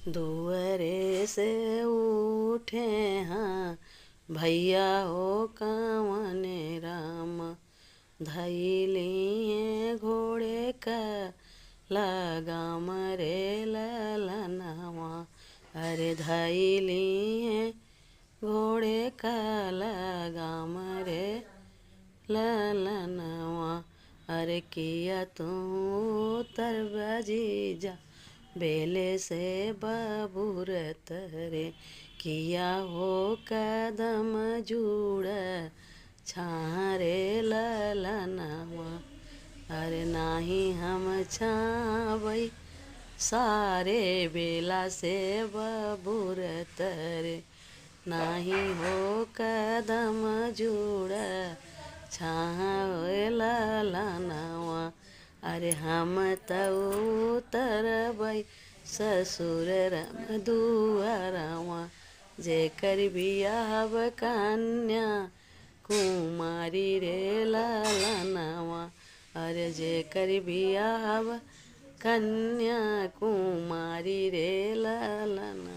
दुअरे से उठे हाँ भैया हो कवने राम, धैलिए घोड़े का लगाम रे ललनवा। अरे धैलिए घोड़े का लगाम रे ललनवा। अरे किया तू तरबजी जा बेले से बबूरत रे, किया हो कदम जूड़ छारे ललनवा। अरे नाही हम छावई सारे बेला से बबूरत रे, नाही हो कदम जूड़ छावे ललनवा। अरे हम तऊ तरबई ससुर रम दुआरवा, जेकर बियाहब कन्या कुमारी रे ललनवा। अरे जेकर बियाहब कन्या कुमारी रे ललनवा।